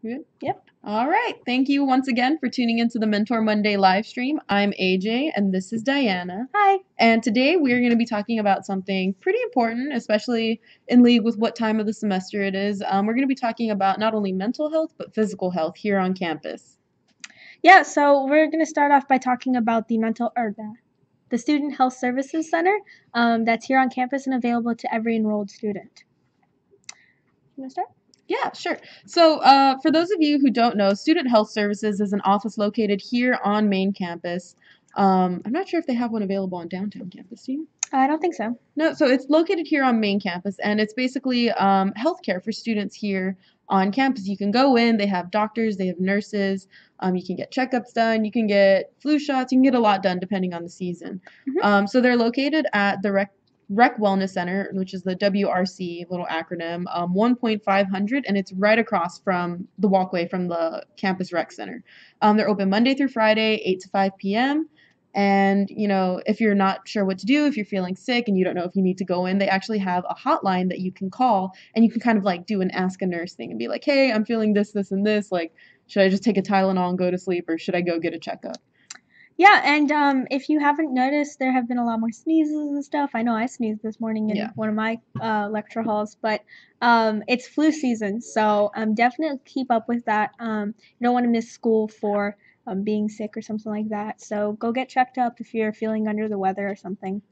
Good? Yep. All right. Thank you once again for tuning into the Mentor Monday live stream. I'm AJ and this is Diana. Hi. And today we're going to be talking about something pretty important, especially in league with what time of the semester it is. We're going to be talking about not only mental health, but physical health here on campus. Yeah, so we're going to start off by talking about the Student Health Services Center that's here on campus and available to every enrolled student. You want to start? Yeah, sure. So, for those of you who don't know, Student Health Services is an office located here on main campus. I'm not sure if they have one available on downtown campus. Do you? I don't think so. No, so it's located here on main campus, and it's basically healthcare for students here on campus. You can go in, they have doctors, they have nurses, you can get checkups done, you can get flu shots, you can get a lot done depending on the season. So they're located at the Rec Wellness Center, which is the WRC little acronym, 1.500, and it's right across from the walkway from the campus rec center. They're open Monday through Friday, 8 to 5 p.m. And, if you're not sure what to do, if you're feeling sick and you don't know if you need to go in, they actually have a hotline that you can call and you can kind of like do an ask a nurse thing and be like, hey, I'm feeling this, this, and this. Like, should I just take a Tylenol and go to sleep or should I go get a checkup? Yeah, and if you haven't noticed, there have been a lot more sneezes and stuff. I know I sneezed this morning in Yeah. one of my lecture halls, but it's flu season, so definitely keep up with that. You don't want to miss school for being sick or something like that. So go get checked up if you're feeling under the weather or something.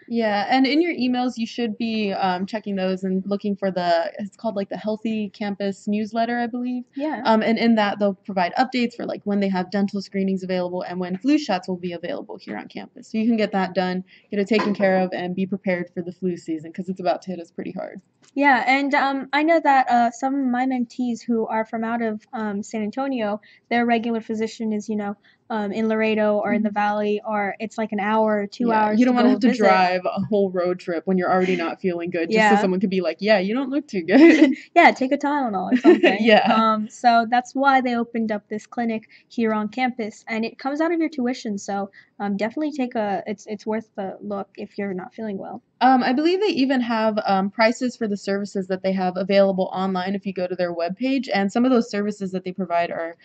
Yeah, and in your emails, you should be checking those and looking for it's called like the Healthy Campus newsletter, I believe. Yeah. And in that, they'll provide updates for like when they have dental screenings available and when flu shots will be available here on campus. So you can get that done, get it taken care of, and be prepared for the flu season because it's about to hit us pretty hard. Yeah, and I know that some of my mentees who are from out of San Antonio, their regular physician is, in Laredo or in the Valley, or it's like an hour or 2 hours You don't to want to go have to visit. drive a whole road trip when you're already not feeling good, just so Yeah. someone could be like, yeah, you don't look too good. Yeah, take a Tylenol or something. Yeah. So that's why they opened up this clinic here on campus, and it comes out of your tuition. So definitely it's worth the look if you're not feeling well. I believe they even have prices for the services that they have available online if you go to their webpage. And some of those services that they provide are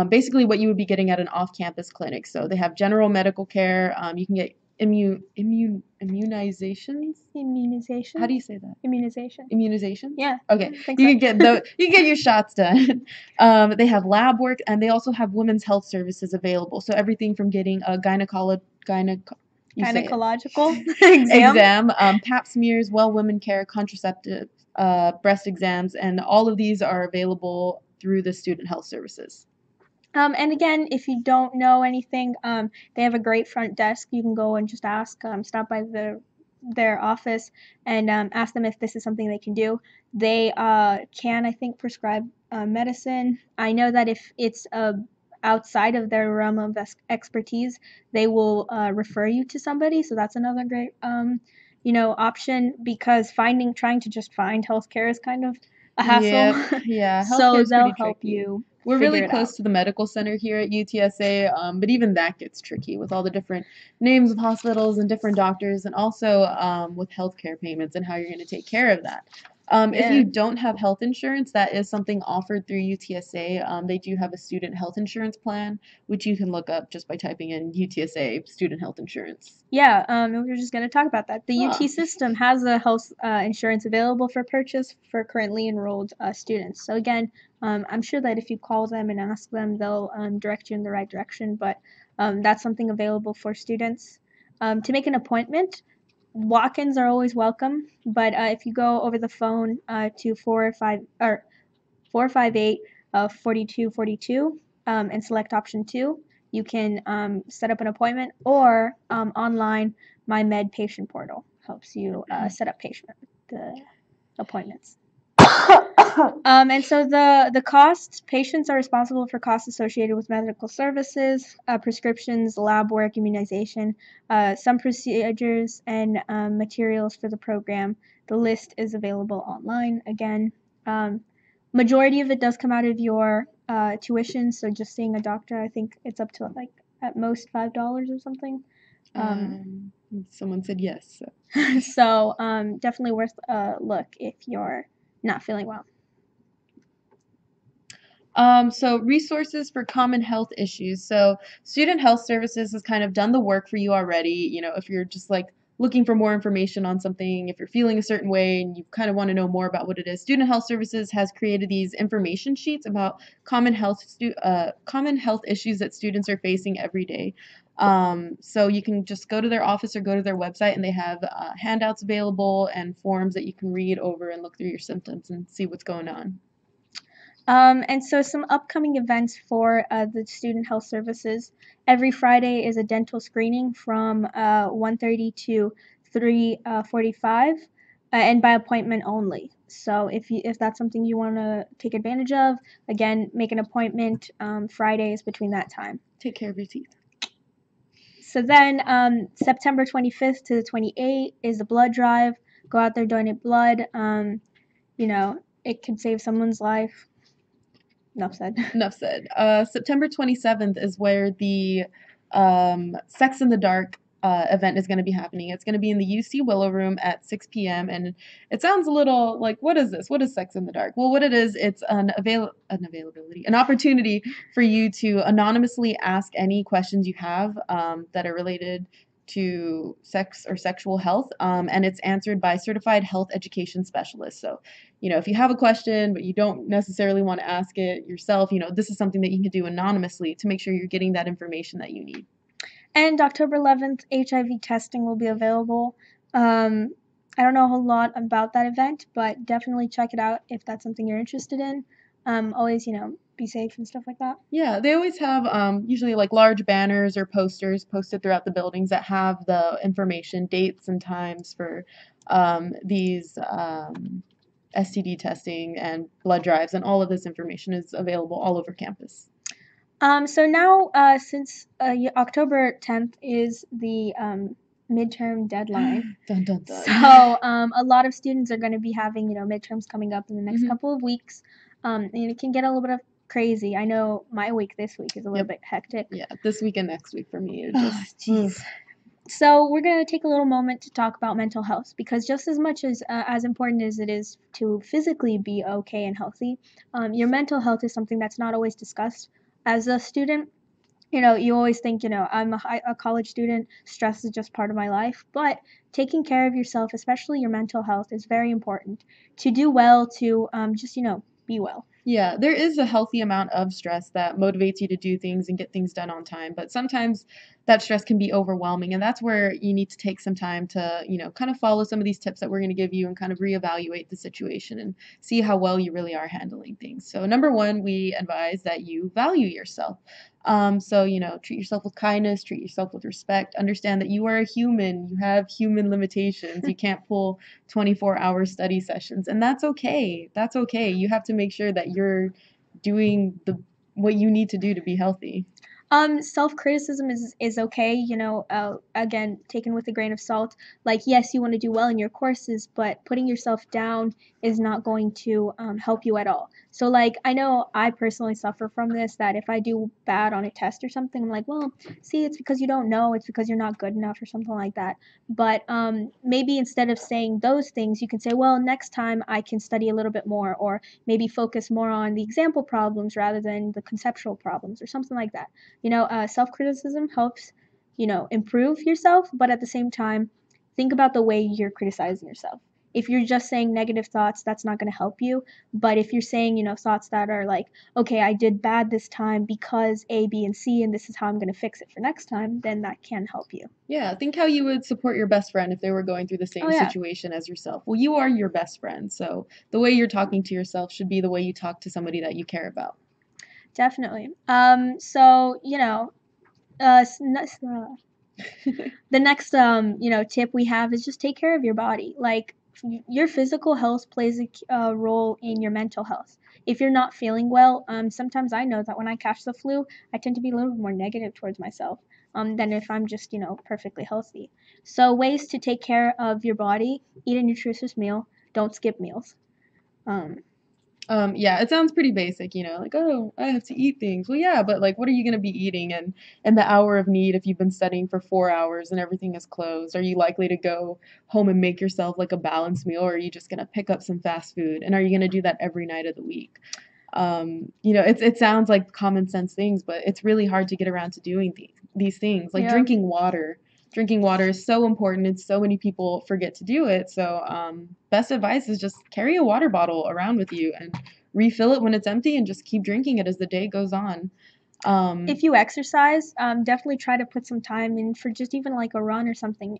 basically what you would be getting at an off-campus clinic. So they have general medical care. You can get immunizations. Immunization. How do you say that? Immunization. Immunization? Yeah. Okay. I think You so. can get you can get your shots done. They have lab work and they also have women's health services available. So everything from getting a Gynecological exam. exam, pap smears, well women care, contraceptive, breast exams, and all of these are available through the student health services. And again, if you don't know anything, they have a great front desk. You can go and just ask, stop by their office and ask them if this is something they can do. They can, I think, prescribe medicine. I know that if it's outside of their realm of expertise, they will refer you to somebody. So that's another great, option because trying to just find healthcare is kind of a hassle. Yeah, So healthcare is they'll pretty help tricky. you We're figure really it close out. to the medical center here at UTSA, but even that gets tricky with all the different names of hospitals and different doctors, and also with healthcare payments and how you're going to take care of that. If Yeah. you don't have health insurance, that is something offered through UTSA. They do have a student health insurance plan, which you can look up just by typing in UTSA student health insurance. Yeah, we were just going to talk about that. The UT Ah. system has a health insurance available for purchase for currently enrolled students. So again, I'm sure that if you call them and ask them, they'll direct you in the right direction. But that's something available for students. To make an appointment, walk-ins are always welcome. But if you go over the phone to 458 4242 and select option 2, you can set up an appointment, or online, my med patient portal helps you set up the appointments. And so the costs, patients are responsible for costs associated with medical services, prescriptions, lab work, immunization, some procedures, and materials for the program. The list is available online. Again, majority of it does come out of your tuition. So just seeing a doctor, I think it's up to like at most $5 or something. Someone said yes. So definitely worth a look if you're not feeling well. So resources for common health issues. So Student Health Services has kind of done the work for you already. You know, if you're just like looking for more information on something, if you're feeling a certain way and you kind of want to know more about what it is, Student Health Services has created these information sheets about common health issues that students are facing every day. So you can just go to their office or go to their website, and they have handouts available and forms that you can read over and look through your symptoms and see what's going on. And so some upcoming events for the Student Health Services. Every Friday is a dental screening from 1:30 to 3:45, and by appointment only. So if that's something you want to take advantage of, again, make an appointment Fridays between that time. Take care of your teeth. So then September 25th to the 28th is the blood drive. Go out there, donate blood. You know, it could save someone's life. Enough said. Enough said. September 27th is where the Sex in the Dark event is going to be happening. It's going to be in the UC Willow Room at 6 p.m. And it sounds a little like, what is this? What is Sex in the Dark? Well, what it is, it's an opportunity for you to anonymously ask any questions you have that are related to sex or sexual health, and it's answered by certified health education specialists. So, you know, if you have a question but you don't necessarily want to ask it yourself, you know, this is something that you can do anonymously to make sure you're getting that information that you need. And October 11th, HIV testing will be available. I don't know a whole lot about that event, but definitely check it out if that's something you're interested in. Always, be safe and stuff like that. Yeah, they always have usually like large banners or posters posted throughout the buildings that have the information, dates and times for these STD testing and blood drives, and all of this information is available all over campus. So now, since October 10th is the midterm deadline, Dun dun dun. so a lot of students are going to be having midterms coming up in the next Mhm. couple of weeks, and it can get a little bit of crazy. I know my week this week is a little Yep. bit hectic. Yeah, this week and next week for me are Oh, just jeez. So we're going to take a little moment to talk about mental health, because just as much as important as it is to physically be okay and healthy, your mental health is something that's not always discussed. As a student, you always think, I'm a college student, stress is just part of my life. But taking care of yourself, especially your mental health, is very important to do well, to just, be well. Yeah, there is a healthy amount of stress that motivates you to do things and get things done on time, but sometimes that stress can be overwhelming, and that's where you need to take some time to, you know, kind of follow some of these tips that we're going to give you and kind of reevaluate the situation and see how well you really are handling things. So, number one, we advise that you value yourself. So, you know, treat yourself with kindness, treat yourself with respect, understand that you are a human, you have human limitations, you can't pull 24-hour study sessions, and that's okay. That's okay. You have to make sure that you're doing the what you need to do to be healthy. Self-criticism is okay, again, taken with a grain of salt. Like, yes, you want to do well in your courses, but putting yourself down is not going to help you at all. So, like, I know I personally suffer from this, that if I do bad on a test or something, I'm like, well, see, it's because you don't know, it's because you're not good enough or something like that. But maybe instead of saying those things, you can say, well, next time I can study a little bit more, or maybe focus more on the example problems rather than the conceptual problems, or something like that. Self-criticism helps, improve yourself, but at the same time, think about the way you're criticizing yourself. If you're just saying negative thoughts, that's not going to help you. But if you're saying, thoughts that are like, okay, I did bad this time because A, B, and C, and this is how I'm going to fix it for next time, then that can help you. Yeah, think how you would support your best friend if they were going through the same Oh, yeah. situation as yourself. Well, you are your best friend, so the way you're talking to yourself should be the way you talk to somebody that you care about. Definitely. So, the next tip we have is just take care of your body. Like, your physical health plays a role in your mental health. If you're not feeling well, sometimes I know that when I catch the flu, I tend to be a little bit more negative towards myself than if I'm just perfectly healthy. So ways to take care of your body: eat a nutritious meal, don't skip meals. Yeah, it sounds pretty basic, you know, like, oh, I have to eat things. Well, yeah, but like, what are you going to be eating? And in the hour of need, if you've been studying for 4 hours and everything is closed, are you likely to go home and make yourself like a balanced meal, or are you just going to pick up some fast food? And are you going to do that every night of the week? It sounds like common sense things, but it's really hard to get around to doing these things. Like Yeah. drinking water. Drinking water is so important, and so many people forget to do it. So, best advice is just carry a water bottle around with you and refill it when it's empty, and just keep drinking it as the day goes on. If you exercise, definitely try to put some time in for just even like a run or something.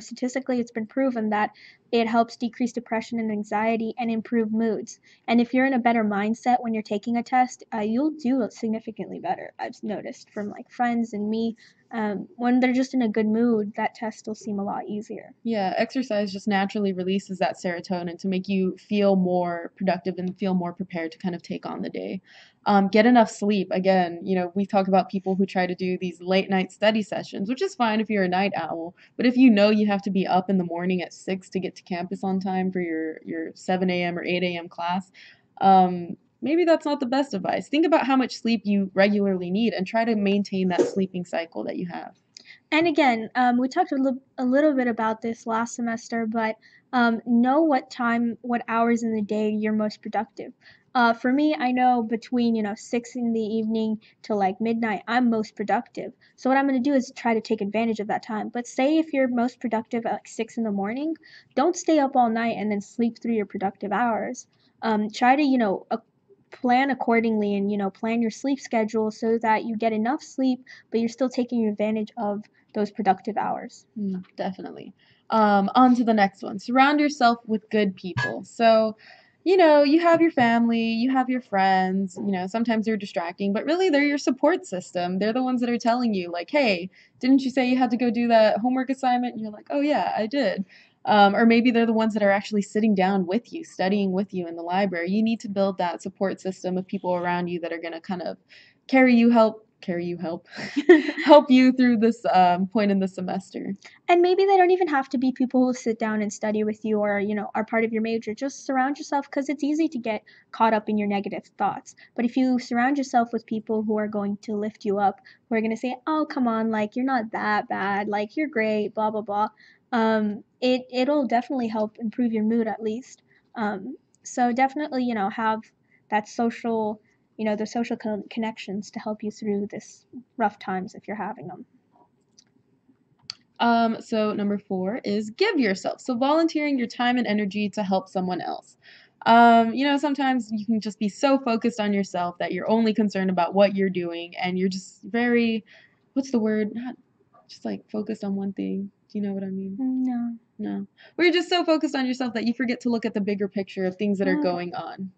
Statistically, it's been proven that it helps decrease depression and anxiety and improve moods. And if you're in a better mindset when you're taking a test, you'll do significantly better. I've noticed from like friends and me, when they're just in a good mood, that test will seem a lot easier. Yeah, exercise just naturally releases that serotonin to make you feel more productive and feel more prepared to kind of take on the day. Get enough sleep. Again, we talk about people who try to do these late night study sessions, which is fine if you're a night owl. But if you know you have to be up in the morning at 6 to get to campus on time for your 7 a.m. or 8 a.m. class, maybe that's not the best advice. Think about how much sleep you regularly need and try to maintain that sleeping cycle that you have. And again, we talked a little bit about this last semester, but know what hours in the day you're most productive. For me, I know between 6 in the evening to like midnight, I'm most productive. So what I'm going to do is try to take advantage of that time. But say if you're most productive at like 6 in the morning, don't stay up all night and then sleep through your productive hours. Try to plan accordingly and plan your sleep schedule so that you get enough sleep, but you're still taking advantage of those productive hours. Definitely. On to the next one. Surround yourself with good people. So, you have your family, you have your friends, sometimes they're distracting, but really they're your support system. They're the ones that are telling you, like, hey, didn't you say you had to go do that homework assignment? And you're like, oh, yeah, I did. Or maybe they're the ones that are actually sitting down with you, studying with you in the library. You need to build that support system of people around you that are going to kind of carry you help help you through this point in the semester. And maybe they don't even have to be people who sit down and study with you or are part of your major. Just surround yourself, because it's easy to get caught up in your negative thoughts. But if you surround yourself with people who are going to lift you up, who are going to say, oh, come on, like you're not that bad, like you're great, blah blah blah, it'll definitely help improve your mood, at least. So definitely have that social, the social connections to help you through this rough times if you're having them. So number 4 is give yourself. So volunteering your time and energy to help someone else. Sometimes you can just be so focused on yourself that you're only concerned about what you're doing, and you're just very, what's the word? Not just like focused on one thing. Do you know what I mean? No. No. Where you're just so focused on yourself that you forget to look at the bigger picture of things that are going on.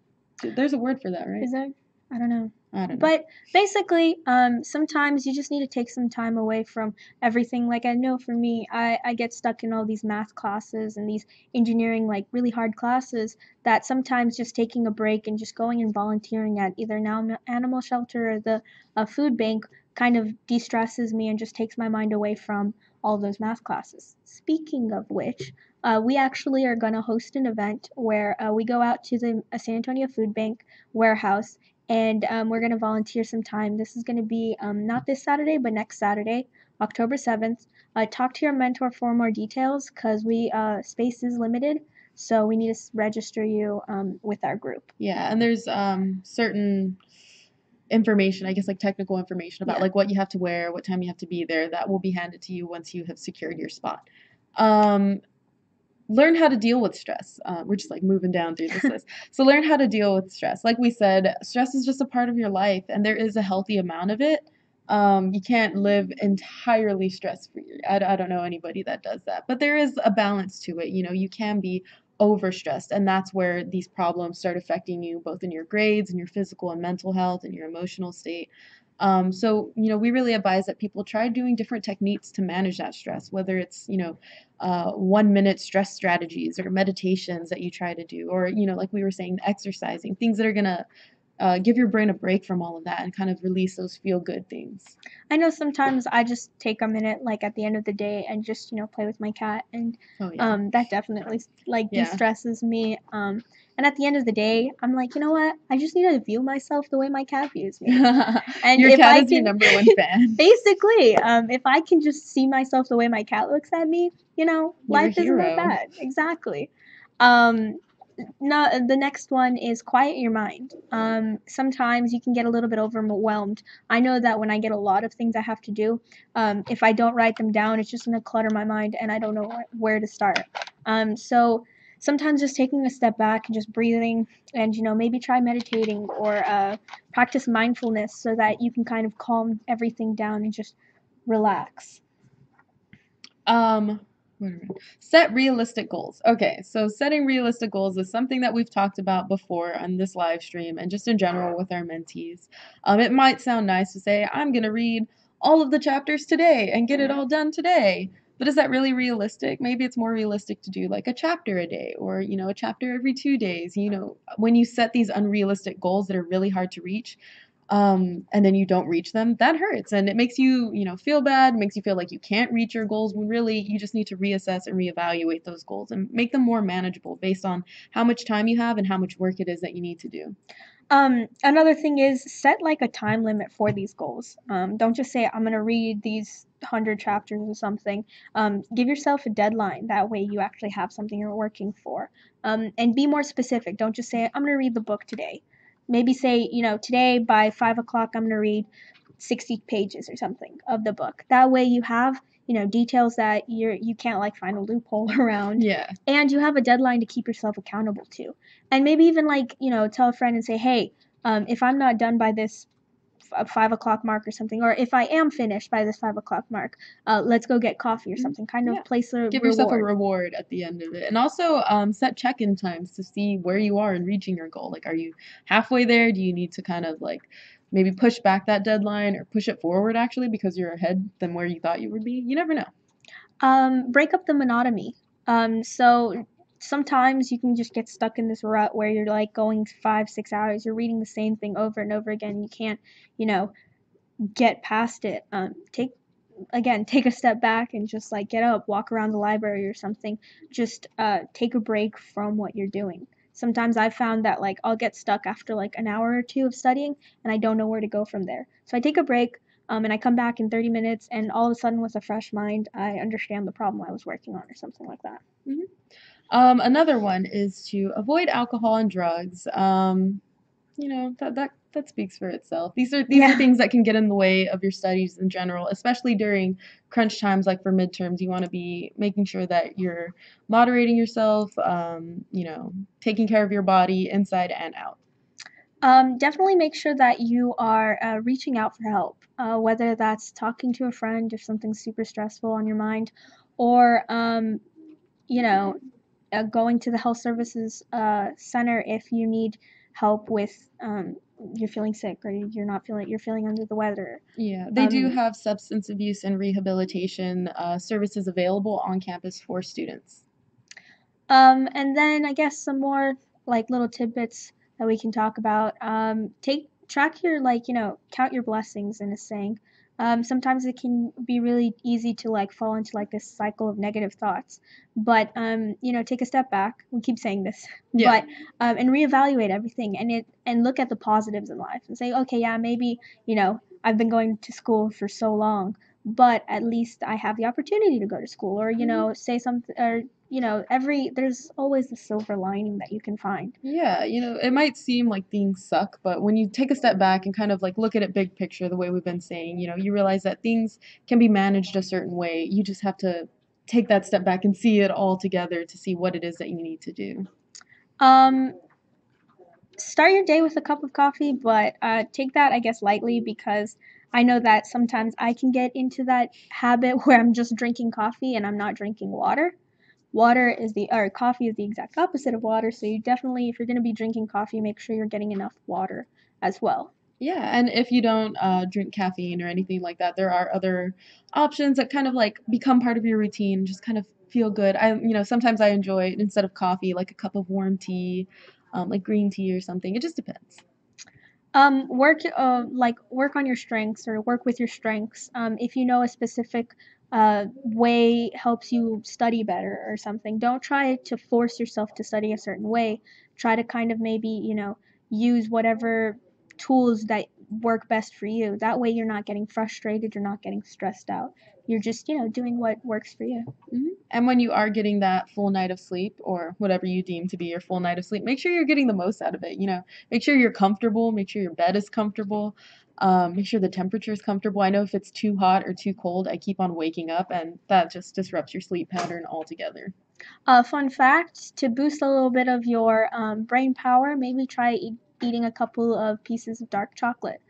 There's a word for that, right? Is there? I don't know. I don't know. But basically, sometimes you just need to take some time away from everything. Like I know for me, I get stuck in all these math classes and these engineering, like really hard classes, that sometimes just taking a break and just going and volunteering at either an animal shelter or the food bank kind of de-stresses me and just takes my mind away from all those math classes. Speaking of which, we actually are going to host an event where we go out to the San Antonio Food Bank warehouse, and we're going to volunteer some time. This is going to be not this Saturday, but next Saturday, October 7th. Talk to your mentor for more details, because space is limited, so we need to register you with our group. Yeah, and there's certain information, I guess like technical information about like what you have to wear, what time you have to be there, that will be handed to you once you have secured your spot. Learn how to deal with stress. We're just like moving down through this list. So learn how to deal with stress. Like we said, stress is just a part of your life, and there is a healthy amount of it. You can't live entirely stress-free. I don't know anybody that does that, but there is a balance to it. You can be overstressed, and that's where these problems start affecting you both in your grades and your physical and mental health and your emotional state. We really advise that people try doing different techniques to manage that stress, whether it's, 1 minute stress strategies or meditations that you try to do, or, like we were saying, exercising, things that are going to give your brain a break from all of that and kind of release those feel good things. I know sometimes I just take a minute, like at the end of the day, and just play with my cat, and that definitely like de-stresses me. And at the end of the day, I'm like, you know what? I just need to view myself the way my cat views me. And your cat is your number one fan. Basically, if I can just see myself the way my cat looks at me, life isn't that bad. Exactly. No, the next one is quiet your mind. Sometimes you can get a little bit overwhelmed. I know that when I get a lot of things I have to do, if I don't write them down, it's just gonna clutter my mind, and I don't know where to start. So sometimes just taking a step back and just breathing, and maybe try meditating or practice mindfulness so that you can kind of calm everything down and just relax. Um, Set realistic goals. Okay, so setting realistic goals is something that we've talked about before on this live stream and just in general with our mentees. It might sound nice to say, I'm going to read all of the chapters today and get it all done today. But is that really realistic? Maybe it's more realistic to do like a chapter a day or, a chapter every 2 days. When you set these unrealistic goals that are really hard to reach, and then you don't reach them, that hurts. And it makes you, feel bad, makes you feel like you can't reach your goals when really you just need to reassess and reevaluate those goals and make them more manageable based on how much time you have and how much work it is that you need to do. Another thing is set like a time limit for these goals. Don't just say I'm gonna read these 100 chapters or something. Give yourself a deadline. That way you actually have something you're working for. And be more specific. Don't just say I'm gonna read the book today. Maybe say today by 5 o'clock I'm gonna read 60 pages or something of the book. That way you have details that you can't like find a loophole around. Yeah. And you have a deadline to keep yourself accountable to. And maybe even like tell a friend and say, hey, if I'm not done by this 5 o'clock mark or something, or if I am finished by this 5 o'clock mark, let's go get coffee or something. Kind of place a Give reward. yourself a reward at the end of it. And also set check-in times to see where you are in reaching your goal. Like, are you halfway there? Do you need to kind of like maybe push back that deadline or push it forward actually because you're ahead than where you thought you would be? You never know. Break up the monotony. So sometimes you can just get stuck in this rut where you're like going 5-6 hours, you're reading the same thing over and over again. You can't, get past it. Take a step back and just like get up, walk around the library or something. Just take a break from what you're doing. Sometimes I've found that like I'll get stuck after like an hour or two of studying and I don't know where to go from there. So I take a break, and I come back in 30 minutes, and all of a sudden with a fresh mind, I understand the problem I was working on or something like that. Another one is to avoid alcohol and drugs. That speaks for itself. These are things that can get in the way of your studies in general, especially during crunch times like for midterms. You want to be making sure that you're moderating yourself, taking care of your body inside and out. Definitely make sure that you are reaching out for help, whether that's talking to a friend if something's super stressful on your mind, or you know, going to the health services center if you need help with you're feeling sick or you're feeling under the weather. Yeah, they do have substance abuse and rehabilitation services available on campus for students. And then I guess some more like little tidbits that we can talk about. Track your count your blessings in a saying. Sometimes it can be really easy to like fall into like this cycle of negative thoughts, but take a step back. We keep saying this, Yeah. but and reevaluate everything and look at the positives in life and say, okay, yeah, maybe I've been going to school for so long, but at least I have the opportunity to go to school, or say something, or there's always the silver lining that you can find. Yeah, it might seem like things suck, but when you take a step back and kind of like look at it big picture, the way we've been saying, you realize that things can be managed a certain way. You just have to take that step back and see it all together to see what it is that you need to do. Start your day with a cup of coffee, but take that, I guess, lightly, because I know that sometimes I can get into that habit where I'm just drinking coffee and I'm not drinking water. Coffee is the exact opposite of water, so you definitely, if you're going to be drinking coffee, make sure you're getting enough water as well. Yeah, and if you don't drink caffeine or anything like that, there are other options that kind of like become part of your routine, just kind of feel good. Sometimes I enjoy instead of coffee, like a cup of warm tea, like green tea or something. It just depends. Work on your strengths or work with your strengths. If you know a specific way helps you study better or something, don't try to force yourself to study a certain way. Try to kind of maybe use whatever tools that work best for you. That way you're not getting frustrated, you're not getting stressed out. You're just, doing what works for you. And when you are getting that full night of sleep or whatever you deem to be your full night of sleep, make sure you're getting the most out of it. Make sure you're comfortable, make sure your bed is comfortable, make sure the temperature is comfortable. I know if it's too hot or too cold, I keep on waking up and that just disrupts your sleep pattern altogether. Fun fact, to boost a little bit of your brain power, maybe try eating a couple of pieces of dark chocolate.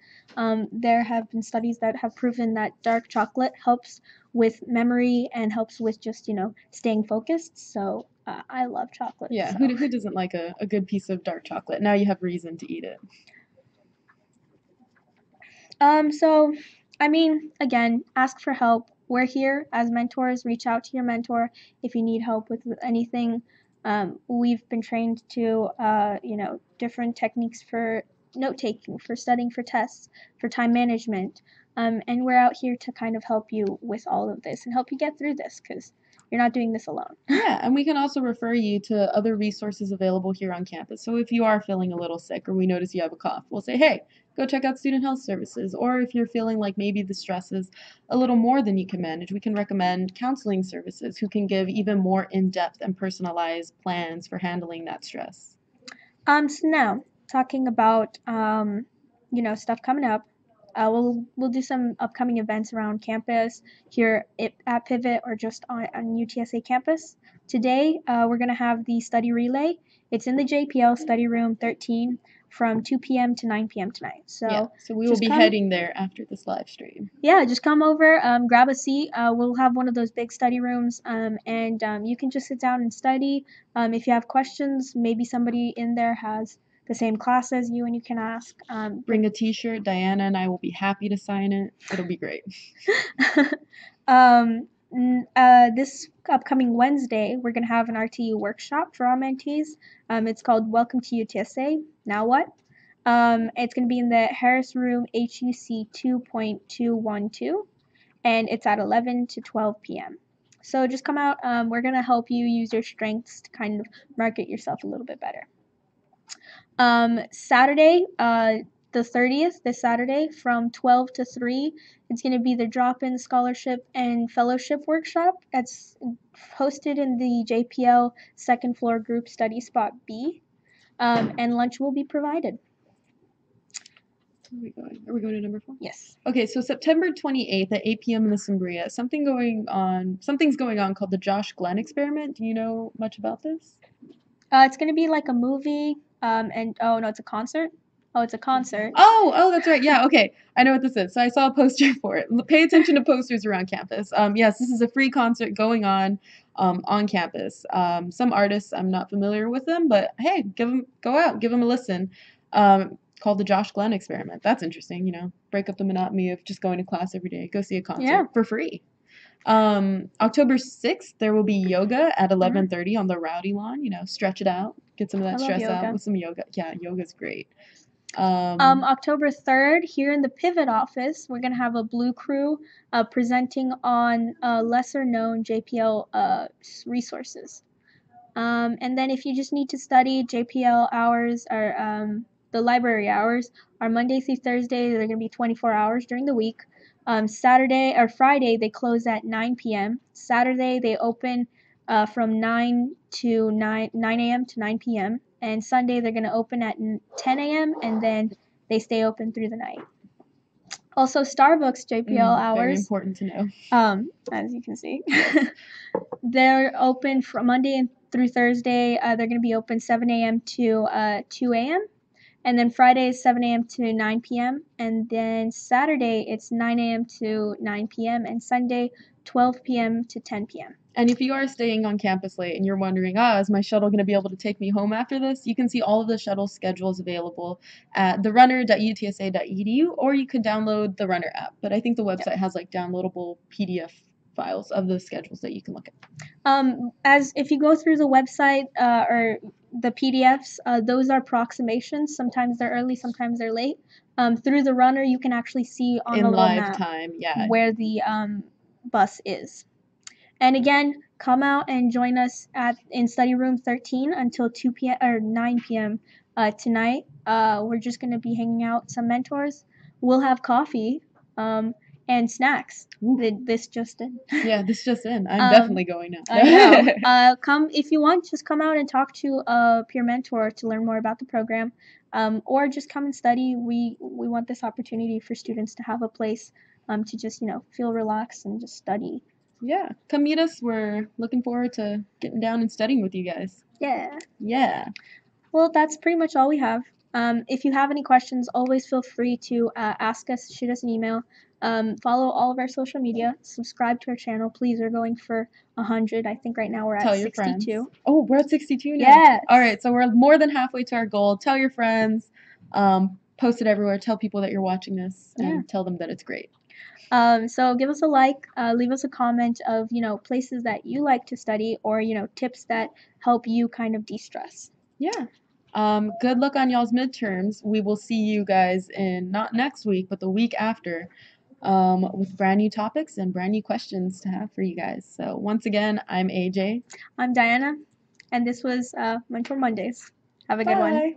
There have been studies that have proven that dark chocolate helps with memory and helps with just, staying focused. So I love chocolate. Yeah, so. who doesn't like a good piece of dark chocolate? Now you have reason to eat it. So, again, ask for help. We're here as mentors. Reach out to your mentor if you need help with anything. We've been trained to, different techniques for note taking, for studying for tests, for time management. And we're out here to kind of help you with all of this and help you get through this because you're not doing this alone. Yeah, and we can also refer you to other resources available here on campus. So if you are feeling a little sick or we notice you have a cough, we'll say, hey, go check out Student Health Services. Or if you're feeling like maybe the stress is a little more than you can manage, we can recommend counseling services who can give even more in-depth and personalized plans for handling that stress. So now talking about stuff coming up. We'll do some upcoming events around campus here at Pivot or just on UTSA campus. Today we're gonna have the study relay. It's in the JPL study room 13 from 2 p.m. to 9 p.m. tonight. So we will be heading there after this live stream. Yeah, just come over, grab a seat. We'll have one of those big study rooms, and you can just sit down and study. If you have questions, maybe somebody in there has the same class as you and you can ask. Bring a t-shirt. Diana and I will be happy to sign it. It'll be great. This upcoming Wednesday, we're going to have an RTE workshop for our mentees. It's called Welcome to UTSA. Now what? It's going to be in the Harris Room HUC 2.212, and it's at 11 to 12 p.m. So just come out. We're going to help you use your strengths to kind of market yourself a little bit better. Saturday, the 30th, this Saturday, from 12 to 3, it's going to be the Drop-In Scholarship and Fellowship Workshop. It's hosted in the JPL second floor group study spot B, and lunch will be provided. Where are we going? Are we going to number 4? Yes. Okay, so September 28th at 8 p.m. in the Cimbria, something's going on called the Josh Glenn experiment. Do you know much about this? It's going to be like a movie, and oh no, it's a concert. Oh, it's a concert. Oh, that's right. Yeah, okay. I know what this is. So I saw a poster for it. Pay attention to posters around campus. Yes, this is a free concert going on campus. Some artists, I'm not familiar with them, but hey, go out, give them a listen. Called the Josh Glenn experiment. That's interesting, break up the monotony of just going to class every day. Go see a concert for free. October 6th, there will be yoga at 11:30 on the Rowdy lawn. Stretch it out, get some of that stress out with some yoga. Yeah, yoga's great. October 3rd, here in the Pivot office, we're going to have a Blue Crew presenting on lesser-known JPL resources. And then if you just need to study, JPL hours are the library hours are Monday through Thursday. They're going to be 24 hours during the week. Saturday or Friday, they close at 9 p.m. Saturday, they open from 9 a.m. to 9 p.m. And Sunday, they're going to open at 10 a.m. and then they stay open through the night. Also, Starbucks JPL hours. Very important to know. As you can see. They're open from Monday through Thursday. They're going to be open 7 a.m. to 2 a.m. And then Friday is 7 a.m. to 9 p.m. And then Saturday, it's 9 a.m. to 9 p.m. And Sunday, 12 p.m. to 10 p.m. And if you are staying on campus late and you're wondering, is my shuttle going to be able to take me home after this? You can see all of the shuttle schedules available at therunner.utsa.edu, or you could download the Runner app. But I think the website has downloadable PDF files of the schedules that you can look at. As if you go through the website or the PDFs, those are approximations. Sometimes they're early, sometimes they're late. Through the Runner, you can actually see on the little map where the bus is. And again, come out and join us in study room 13 until 2 p.m. or 9 p.m. Tonight. We're just going to be hanging out, some mentors. we'll have coffee and snacks. Ooh. This just in. Yeah, this just in. I'm Um, definitely going now. I know. Come if you want, just come out and talk to a peer mentor to learn more about the program, or just come and study. We want this opportunity for students to have a place to just feel relaxed and just study. Yeah, come meet us. We're looking forward to getting down and studying with you guys. Yeah. Yeah. Well, that's pretty much all we have. If you have any questions, always feel free to ask us, shoot us an email. Follow all of our social media. Subscribe to our channel, please. We're going for 100. I think right now we're Tell at your friends. 62. Oh, we're at 62 now. Yes. All right, so we're more than halfway to our goal. Tell your friends. Post it everywhere. Tell people that you're watching this and tell them that it's great. So give us a like, leave us a comment of places that you like to study, or tips that help you kind of de-stress. Yeah. Good luck on y'all's midterms. We will see you guys in not next week, but the week after, with brand new topics and brand new questions to have for you guys. So once again, I'm AJ. I'm Diana, and this was Mentor Mondays. Have a good one. Bye.